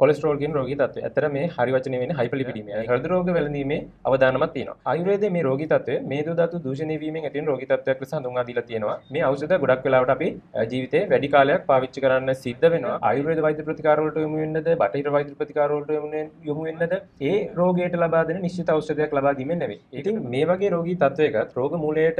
Cholesterol කියන රෝගී තත්ත්වය. ඇත්තට මේ හරි වචනේ වෙන්නේ හයිපර්ලිපිඩීමියා. හෘද රෝග වැළඳීමේ අවදානමක් තියෙනවා. ආයුර්වේදයේ මේ රෝගී තත්ත්වය මේදු ධාතු දූෂණය වීමෙන් ඇතිවන රෝගී තත්ත්වයක් ලෙස හඳුන්වා දීලා තියෙනවා. මේ ඖෂධ ගොඩක් වෙලාවට අපි ජීවිතේ වැඩි කාලයක් පාවිච්චි කරන්න සිද්ධ වෙනවා. ආයුර්වේද වෛද්‍ය ප්‍රතිකාර වලට යොමු වෙන්නද, බටහිර වෛද්‍ය ප්‍රතිකාර වලට යොමු වෙන්නද, ඒ රෝගයට ලබා දෙන නිශ්චිත ඖෂධයක් ලබා දීමෙන් නෙවෙයි. ඉතින් මේ වගේ රෝගී තත්ත්වයක රෝග මූලයට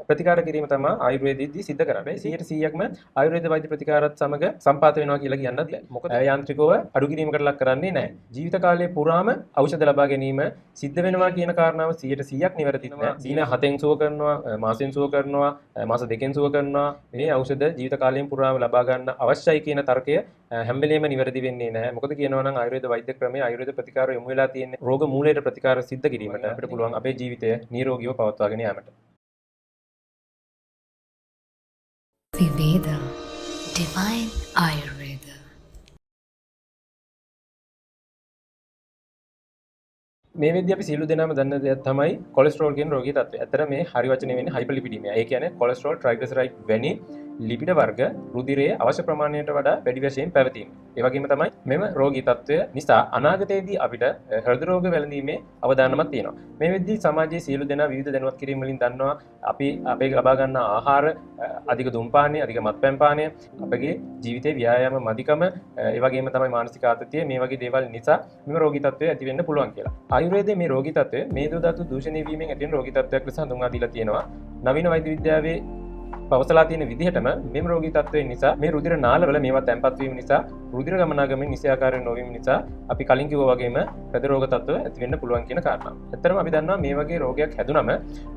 ප්‍රතිකාර කිරීම තමයි ආයුර්වේදයේදී සිද්ධ කරන්නේ. 100%ක්ම ආයුර්වේද වෛද්‍ය ප්‍රතිකාරات සමග සම්පාත වෙනවා කියලා කියන්නත් බෑ. මොකද යාන්ත්‍රිකව අඩු කිරීමකට ලක් කරන්නේ නැහැ. ජීවිත කාලය පුරාම ඖෂධ ලබා ගැනීම සිද්ධ වෙනවා කියන කාරණාව 100%ක් නිවැරදි නෑ. දින 7න් සුව කරනවා, මාසෙන් සුව කරනවා, මාස 2කින් සුව කරනවා. මේ ඖෂධ ජීවිත කාලයෙන් පුරාම ලබා ගන්න අවශ්‍යයි කියන තර්කය හැම වෙලේම නිවැරදි වෙන්නේ නැහැ. මොකද කියනවා නම් ආයුර්වේද වෛද්‍ය ක්‍රමයේ ආයුර්වේද ප්‍රතිකාර යොමු වෙලා තියෙන්නේ රෝග මූලයට ප්‍රතිකාර සිද්ධ කිරීමට. අපිට පුළුවන් අපේ ජීවිතය නිරෝගීව පවත්වාගෙන යාමට. Viveda Divine Ayurveda. මේ වෙද්දී අපි සියලු දෙනාම දන්න දෙයක් තමයි කොලෙස්ටරෝල් කියන රෝගී තත්ත්වය. ඇත්තට මේ හරි වචනේ වෙන්නේ හයිපර්ලිපිඩීමියා. ඒ කියන්නේ කොලෙස්ටරෝල්, ට්‍රයිග්ලිසරයිඩ් වැනි ලිපිඩ වර්ග රුධිරයේ අවශ්‍ය ප්‍රමාණයට වඩා වැඩි වශයෙන් පැවතීම. ඒ වගේම තමයි මෙම රෝගී තත්ත්වය නිසා අනාගතයේදී අපිට හෘද රෝග වැළඳීමේ අවදානමක් තියෙනවා. මේ වෙද්දී සමාජයේ සියලු දෙනා විවිධ දැනුවත් කිරීම වලින් දන්නවා අපි අපේ ලබා ගන්න ආහාර අධික දුම්පානය, අධික මත්පැන් පානය, අපගේ ජීවිතයේ ව්‍යායාම මදිකම, ඒ වගේම තමයි මානසික ආතතිය මේ වගේ දේවල් නිසා මෙම රෝගී තත්ත්වය ඇති වෙන්න පුළුවන් කියලා. ආයුර්වේදයේ මේ රෝගී තත්ත්වය මේදු ධාතු දූෂණය වීමෙන් ඇතිවන රෝගී තත්ත්වයක් ලෙස හඳුන්වා දීලා තියෙනවා. නවීන වෛද්‍ය විද්‍යාවේ පවසලා තියෙන විදිහටම මෙම රෝගී තත්ත්වයෙන් නිසා මේ රුධිර නාලවල මේවා තැන්පත් වීම නිසා රුධිර ගමනාගමන නිසියාකාරයෙන් නොවීම නිසා අපි කලින් කිව්වා වගේම හෘද රෝග තත්ත්ව ඇති වෙන්න පුළුවන් කියන කාරණාව. ඇත්තටම අපි දන්නවා මේ වගේ රෝගයක් හැදුනම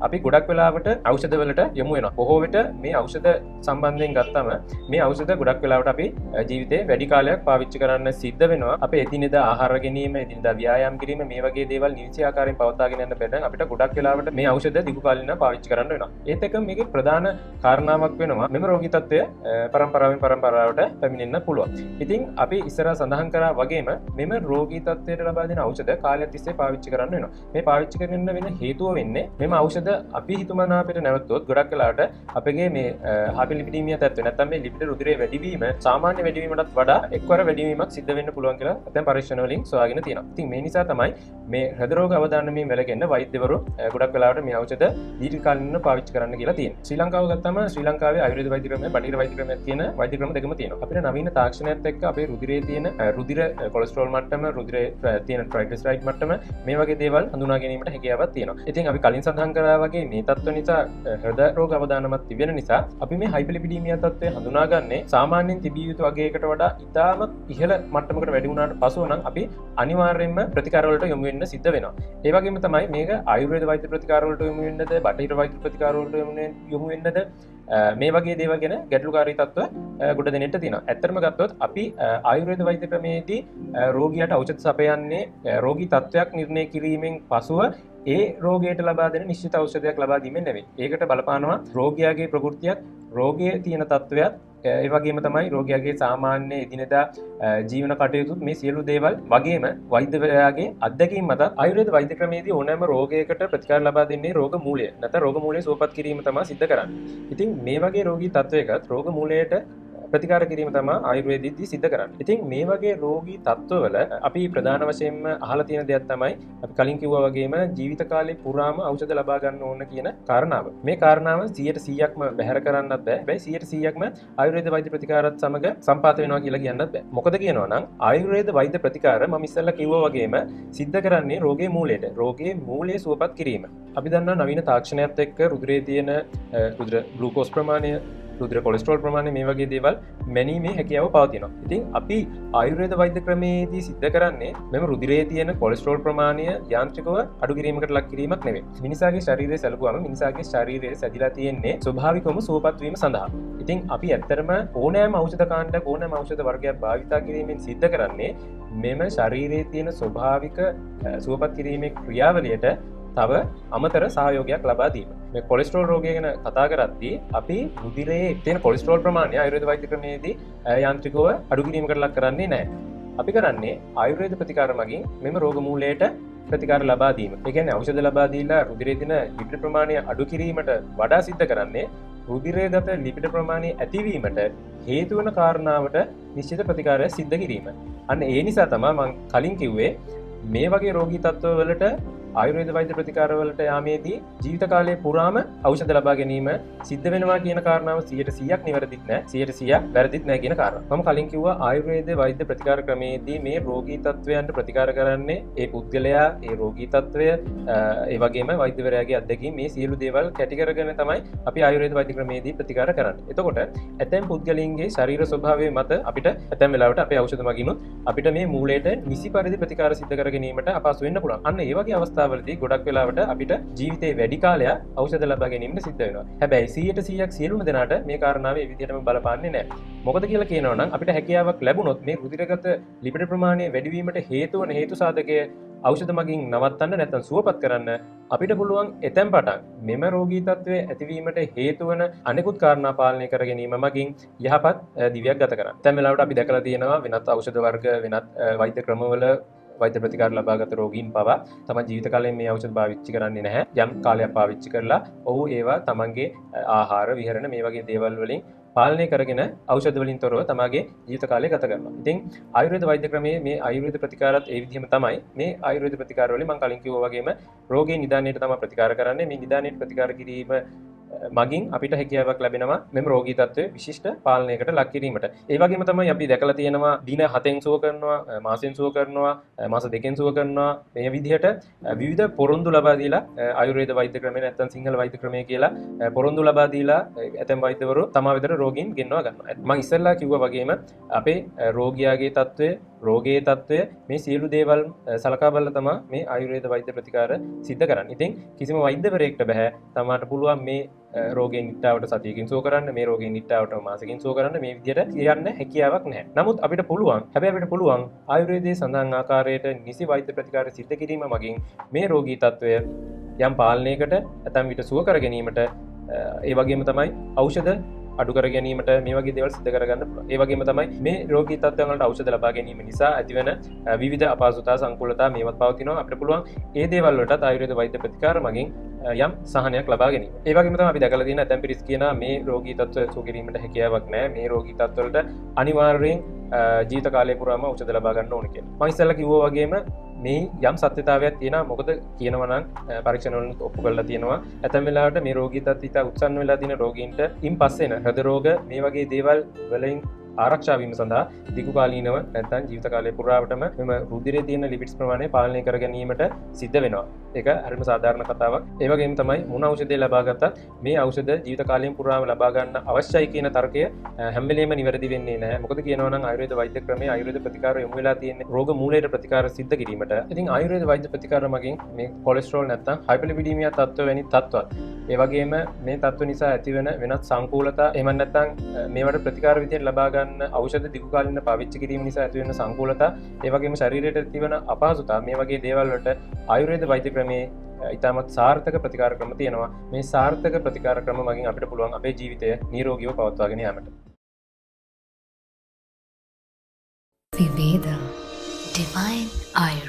අපි ගොඩක් වෙලාවට ඖෂධ වලට යොමු වෙනවා. බොහෝ විට මේ ఔෂධ සම්බන්ධයෙන් ගත්තම මේ ඖෂධ ගොඩක් වෙලාවට අපි ජීවිතේ වැඩි කාලයක් පාවිච්චි කරන්න සිද්ධ වෙනවා. අපේ එදිනෙදා ආහාර ගැනීම, එදිනෙදා ව්‍යායාම කිරීම මේ වගේ දේවල් නිසියාකාරයෙන් පවත්වාගෙන යන්න බැහැ. අපිට ගොඩක් වෙලාවට මේ ඖෂධ දිගු කාලිනව පාවිච්චි කරන්න වෙනවා. ඒත් එක්ක මේකේ ප්‍රධාන කාරණාවක් වෙනවා මෙම රෝගී තත්ත්වය පරම්පරාවෙන් පරම්පරාවට පැමිණෙන්න පුළුවන්. ඉතින් අපි ඉස්සරහ සඳහන් කරා වගේම මෙම රෝගී තත්ත්වයට ලබා දෙන ඖෂධ කාලයක් තිස්සේ පාවිච්චි කරන්න වෙනවා. මේ පාවිච්චි කරන්න වෙන හේතුව වෙන්නේ මෙම ඖෂධ අපි හිතුමනාපයට නැවතුනොත් ගොඩක් වෙලාවට අපගේ මේ හයිපර්ලිපිඩීමියා තත්ත්වය නැත්නම් මේ ලිපිඩ රුධිරයේ වැඩිවීම සාමාන්‍ය වැඩිවීමටත් වඩා එක්වර වැඩිවීමක් සිද්ධ වෙන්න පුළුවන් කියලා දැන් පරීක්ෂණ වලින් සොයාගෙන තියෙනවා. ඉතින් මේ නිසා තමයි මේ හෘද රෝග අවදානමෙන් වැළකෙන්න වෛද්‍යවරු ගොඩක් වෙලාවට මේ ඖෂධ දීර්ඝ කාලිනව පාවිච්චි කරන්න කියලා තියෙනවා. ශ්‍රී ලංකාව ගත්තම ශ්‍රී ලංකාවේ ආයුර්වේද වෛද්‍ය ක්‍රමය, බටහිර වෛද්‍ය ක්‍රමය කියන වෛද්‍ය ක්‍රම දෙකම තියෙනවා. අපිට නවීන තාක්ෂණයත් එක්ක අපේ රුධිරයේ තියෙන රුධිර කොලෙස්ටරෝල් මට්ටම, රුධිරයේ තියෙන ට්‍රයිග්ලිසරයිඩ් මට්ටම මේ වගේ දේවල් හඳුනා ගැනීමට හැකියාවක් තියෙනවා. ඉතින් අපි කලින් සඳහන් කරා වගේ මේ තත්ත්ව නිසා හෘද රෝග අවදානමක් තිබෙන නිසා අපි මේ හයිපර්ලිපිඩීමියා තත්ත්වය හඳුනාගන්නේ සාමාන්‍යයෙන් තිබිය යුතු වගයකට වඩා ඉතාමත් ඉහළ මට්ටමකට වැඩි වුණාට පසුව නම් අපි අනිවාර්යයෙන්ම ප්‍රතිකාර වලට යොමු වෙන්න සිද්ධ වෙනවා. ඒ වගේම තමයි මේක ආයුර්වේද වෛද්‍ය ප්‍රතිකාර වලට යොමු වෙන්නද, බටහිර වෛද්‍ය ප්‍රතිකාර වලට යොමු වෙන්නද මේ වගේ දේවල් ගැන ගැටලුකාරී තත්ත්ව ගොඩ දෙනෙට තියෙනවා. ඇත්තටම ගත්තොත් අපි ආයුර්වේද වෛද්‍ය ක්‍රමයේදී රෝගියාට ඖෂධ සපයන්නේ රෝගී තත්ත්වයක් නිර්ණය කිරීමෙන් පසුව ඒ රෝගයට ලබා දෙන නිශ්චිත ඖෂධයක් ලබා දීමෙන් නෙවෙයි. ඒකට බලපානවා රෝගියාගේ ප්‍රകൃතියත්, රෝගයේ තියෙන තත්ත්වයක්, ඒ වගේම තමයි රෝගියාගේ සාමාන්‍ය එදිනෙදා ජීවන කටයුතුත් මේ සියලු දේවල් වගේම වෛද්‍යවරයාගේ අත්දැකීම් මත ආයුර්වේද වෛද්‍ය ක්‍රමයේදී ඕනෑම රෝගයකට ප්‍රතිකාර ලබා දෙන්නේ රෝග මූලය. නැත්නම් රෝග මූලය සුවපත් කිරීම තමයි සිද්ධ කරන්නේ. ඉතින් මේ වගේ රෝගී තත්ත්වයකට රෝග මූලයට ප්‍රතිකාර කිරීම තමයි ආයුර්වේදයේදී සිද්ධ කරන්නේ. ඉතින් මේ වගේ රෝගී තත්ත්වවල අපි ප්‍රධාන වශයෙන්ම අහලා තියෙන දෙයක් තමයි අපි කලින් කිව්වා වගේම ජීවිත කාලේ පුරාම ඖෂධ ලබා ගන්න ඕන කියන කාරණාව. මේ කාරණාව 100%ක්ම බැහැර කරන්නත් බෑ. හැබැයි 100%ක්ම ආයුර්වේද වෛද්‍ය ප්‍රතිකාරات සමග සම්පාත වෙනවා කියලා කියන්නත් බෑ. මොකද කියනවා නම් ආයුර්වේද වෛද්‍ය ප්‍රතිකාර මම ඉස්සෙල්ලා කිව්වා වගේම සිද්ධ කරන්නේ රෝගයේ මූලයට. රෝගයේ මූලය සුවපත් කිරීම. අපි දන්නවා නවීන තාක්ෂණයත් එක්ක රුධිරයේ තියෙන රුධිර ග්ලූකෝස් ප්‍රමාණය, රුධිර කොලෙස්ටරෝල් ප්‍රමාණය මේ වගේ දේවල් මැනීමේ හැකියාව පවතිනවා. ඉතින් අපි ආයුර්වේද වෛද්‍ය ක්‍රමයේදී සිද්ධ කරන්නේ මෙම රුධිරයේ තියෙන කොලෙස්ටරෝල් ප්‍රමාණය යාන්ත්‍රිකව අඩු කිරීමකට ලක් කිරීමක් නෙවෙයි. මිනිසාගේ ශරීරය සැලකුවම මිනිසාගේ ශරීරය සැදිලා තියෙන්නේ ස්වභාවිකවම සුවපත් වීම සඳහා. ඉතින් අපි ඇත්තටම ඕනෑම ඖෂධ කාණ්ඩයක්, ඕනෑම ඖෂධ වර්ගයක් භාවිතා කිරීමෙන් සිද්ධ කරන්නේ මෙම ශරීරයේ තියෙන ස්වභාවික සුවපත් කිරීමේ ක්‍රියාවලියට තව අමතර සහයෝගයක් ලබා දීම. මේ කොලෙස්ටරෝල් රෝගය ගැන කතා කරද්දී අපි රුධිරයේ තියෙන කොලෙස්ටරෝල් ප්‍රමාණය ආයුර්වේද වෛද්‍ය ක්‍රමයේදී යාන්ත්‍රිකව අඩු කිරීමකට ලක් කරන්නේ නැහැ. අපි කරන්නේ ආයුර්වේද ප්‍රතිකාර මගින් මෙම රෝග මූලයට ප්‍රතිකාර ලබා දීම. ඒ කියන්නේ ඖෂධ ලබා දීලා රුධිරයේ තියෙන ලිපිඩ ප්‍රමාණය අඩු කිරීමට වඩා සිද්ධ කරන්නේ රුධිරයගත ලිපිඩ ප්‍රමාණය ඇතිවීමට හේතු වන කාරණාවට නිශ්චිත ප්‍රතිකාරය සිද්ධ කිරීම. අන්න ඒ නිසා තමයි මම කලින් කිව්වේ මේ වගේ රෝගී තත්ත්වවලට ආයුර්වේද වෛද්‍ය ප්‍රතිකාරවලට යාමේදී ජීවිත කාලය පුරාම ඖෂධ ලබා ගැනීම සිද්ධ වෙනවා කියන කාරණාව 100% නිවැරදිත් නෑ 100% වැරදිත් නෑ කියන කාරණා. මම කලින් කිව්වා ආයුර්වේද වෛද්‍ය ප්‍රතිකාර ක්‍රමයේදී මේ රෝගී තත්ත්වයන්ට ප්‍රතිකාර කරන්නේ ඒ පුද්ගලයා ඒ රෝගී තත්ත්වය ඒ වගේම වෛද්‍යවරයාගේ අත්දැකීම් මේ සියලු දේවල් කැටි කරගෙන තමයි අපි ආයුර්වේද වෛද්‍ය ක්‍රමයේදී ප්‍රතිකාර කරන්නේ. එතකොට ඇතැම් පුද්ගලයන්ගේ ශරීර ස්වභාවය මත අපිට ඇතැම් වෙලාවට අපේ ඖෂධ මගිනුත් අපිට මේ මූලයට නිසි පරිදි ප්‍රතිකාර සිද්ධ කර ගැනීමට අපහසු වෙන්න පුළුවන්. අන්න ඒ වගේ අවස්ථාවලදී ගොඩක් වෙලාවට අපිට ජීවිතේ වැඩි කාලයක් ඖෂධ ලබා ගැනීමට සිද්ධ වෙනවා. හැබැයි 100% සියලුම දෙනාට මේ කාරණාව ඒ විදිහටම බලපාන්නේ නැහැ. මොකද කියලා කියනවා නම් අපිට හැකියාවක් ලැබුණොත් මේ රුධිරගත ලිපිඩ ප්‍රමාණය වැඩි වීමට හේතු වන හේතු සාධකය ඖෂධ මගින් නවත්තන්න නැත්නම් සුවපත් කරන්න අපිට පුළුවන් එතෙන් පටන් මෙම රෝගී තත්ත්වය ඇතිවීමට හේතු වන අනෙකුත් කාරණා පාලනය කර ගැනීම මගින් යහපත් දිවියක් ගත කරන්න. දැන් වෙලාවට අපි දැකලා තියෙනවා වෙනත් ඖෂධ වර්ග වෙනත් වෛද්‍ය ක්‍රමවල වෛද්‍ය ප්‍රතිකාර ලබාගත රෝගීන් පවා තම ජීවිත කාලයෙන් මේ ඖෂධ පාවිච්චි කරන්නේ නැහැ. යම් කාලයක් පාවිච්චි කරලා ඔහු ඒවා තමන්ගේ ආහාර විහරණ මේ වගේ දේවල් වලින් පාලනය කරගෙන ඖෂධ වලින් තොරව තමගේ ජීවිත කාලය ගත කරනවා. ඉතින් ආයුර්වේද වෛද්‍ය ක්‍රමයේ මේ ආයුර්වේද ප්‍රතිකාරات ඒ විදිහම තමයි මේ ආයුර්වේද ප්‍රතිකාර වලින් මම කලින් කිව්වා වගේම රෝගී නිදානයට තමයි ප්‍රතිකාර කරන්නේ. මේ නිදානයට ප්‍රතිකාර කිරීම මගින් අපිට හැකියාවක් ලැබෙනවා මෙම රෝගී තත්ත්වය විශිෂ්ට පාලනයකට ලක් කිරීමට. ඒ වගේම තමයි අපි දැකලා තියෙනවා දින 7න් සුව කරනවා, මාසෙන් සුව කරනවා, මාස 2කින් සුව කරනවා. මේ විදිහට විවිධ පොරොන්දු ලබා දීලා ආයුර්වේද වෛද්‍ය ක්‍රමය නැත්නම් සිංහල වෛද්‍ය ක්‍රමය කියලා පොරොන්දු ලබා දීලා ඇතැම් වෛද්‍යවරු තමා වෙතට රෝගීන් ගෙන්වා ගන්නවා. මම ඉස්සෙල්ලා කිව්වා වගේම අපේ රෝගියාගේ තත්ත්වය, රෝගයේ තත්ත්වය මේ සියලු දේවල් සලකා බලලා තමයි මේ ආයුර්වේද වෛද්‍ය ප්‍රතිකාර සිද්ධ කරන්නේ. ඉතින් කිසිම වෛද්‍යවරයෙක්ට බෑ තමාට පුළුවන් මේ රෝගයෙන් නිට්ටාවට සතියකින් සුව කරන්න, මේ රෝගයෙන් නිට්ටාවට මාසෙකින් සුව කරන්න මේ විදිහට කියන්න හැකියාවක් නැහැ. නමුත් අපිට පුළුවන්, හැබැයි අපිට පුළුවන් ආයුර්වේදයේ සඳහන් ආකාරයට නිසි වෛද්‍ය ප්‍රතිකාර සිද්ධ කිරීම මගින් මේ රෝගී තත්ත්වය යම් පාලනයකට ඇතැම් විට සුව කර ගැනීමට ඒ වගේම තමයි ඖෂධ අඩු කර ගැනීමට මේ වගේ දේවල් සිද්ධ කරගන්න පුළුවන්. ඒ වගේම තමයි මේ රෝගී තත්ත්වයන් වලට ඖෂධ ලබා ගැනීම නිසා ඇතිවන විවිධ අපහසුතා සංකූලතා මේවත් පවතිනවා. අපිට පුළුවන් ඒ දේවල් වලට ආයුර්වේද වෛද්‍ය ප්‍රතිකාර මගින් යම් සහනයක් ලබා ගැනීම. ඒ වගේම තමයි අපි දැකලා තියෙන ඇතැම් පිරිස් කියනවා මේ රෝගී තත්ත්වය සුව කිරීමට හැකියාවක් නැහැ. මේ රෝගී තත්ත්ව වලට අනිවාර්යයෙන් ජීවිත කාලය පුරාම ඖෂධ ලබා ගන්න ඕනේ කියලා. මම ඉස්සෙල්ලා කිව්වා වගේම මේ යම් සත්‍යතාවයක් තියෙනවා. මොකද කියනවා නම් පරීක්ෂණ වලින් ඔප්පු කරලා තියෙනවා ඇතැම් වෙලාවට මේ රෝගී තත්ත්වයට උත්සන්න වෙලා තියෙන රෝගීන්ට ඉන් පස්සේ හෘද රෝග මේ වගේ දේවල් වලින් ආරක්ෂා වීම සඳහා දිගු කාලීනව නැත්නම් ජීවිත කාලය පුරාවටම මෙම රුධිරයේ තියෙන ලිපිඩ්ස් ප්‍රමාණය පාලනය කර ගැනීමට සිද්ධ වෙනවා. ඒක හරිම සාධාරණ කතාවක්. ඒ වගේම තමයි මොන ඖෂධය ලබා ගත්තත් මේ ඖෂධ ජීවිත කාලයෙන් පුරාම ලබා ගන්න අවශ්‍යයි කියන තර්කය හැම වෙලේම නිවැරදි වෙන්නේ නැහැ. මොකද කියනවා නම් ආයුර්වේද වෛද්‍ය ක්‍රමයේ ආයුර්වේද ප්‍රතිකාර යොමු වෙලා තියෙන්නේ රෝග මූලයට ප්‍රතිකාර සිද්ධ කිරීමට. ඉතින් ආයුර්වේද වෛද්‍ය ප්‍රතිකාර මගින් මේ කොලෙස්ටරෝල් නැත්නම් හයිපර්ලිපිඩීමියා තත්ත්ව වැනි තත්ත්වත් ඒ වගේම මේ තත්ත්ව නිසා ඇතිවන වෙනත් සංකූලතා එහෙම නැත්නම් මේවට ප්‍රතිකාර විදිහට ලබා ගන්න ඖෂධ දිගු කාලින පාවිච්චි කිරීම නිසා ඇතිවන සංකූලතා ඒ වගේම ශරීරයට ඇතිවන අපහසුතා මේ වගේ දේවල් වලට ආයුර්වේද වෛද්‍ය ක්‍රමයේ ඉතාමත් සාර්ථක ප්‍රතිකාර ක්‍රම තියෙනවා. මේ සාර්ථක ප්‍රතිකාර ක්‍රම මගින් අපිට පුළුවන් අපේ ජීවිතය නිරෝගීව පවත්වාගෙන යාමට. Viveda Divine Ayurveda.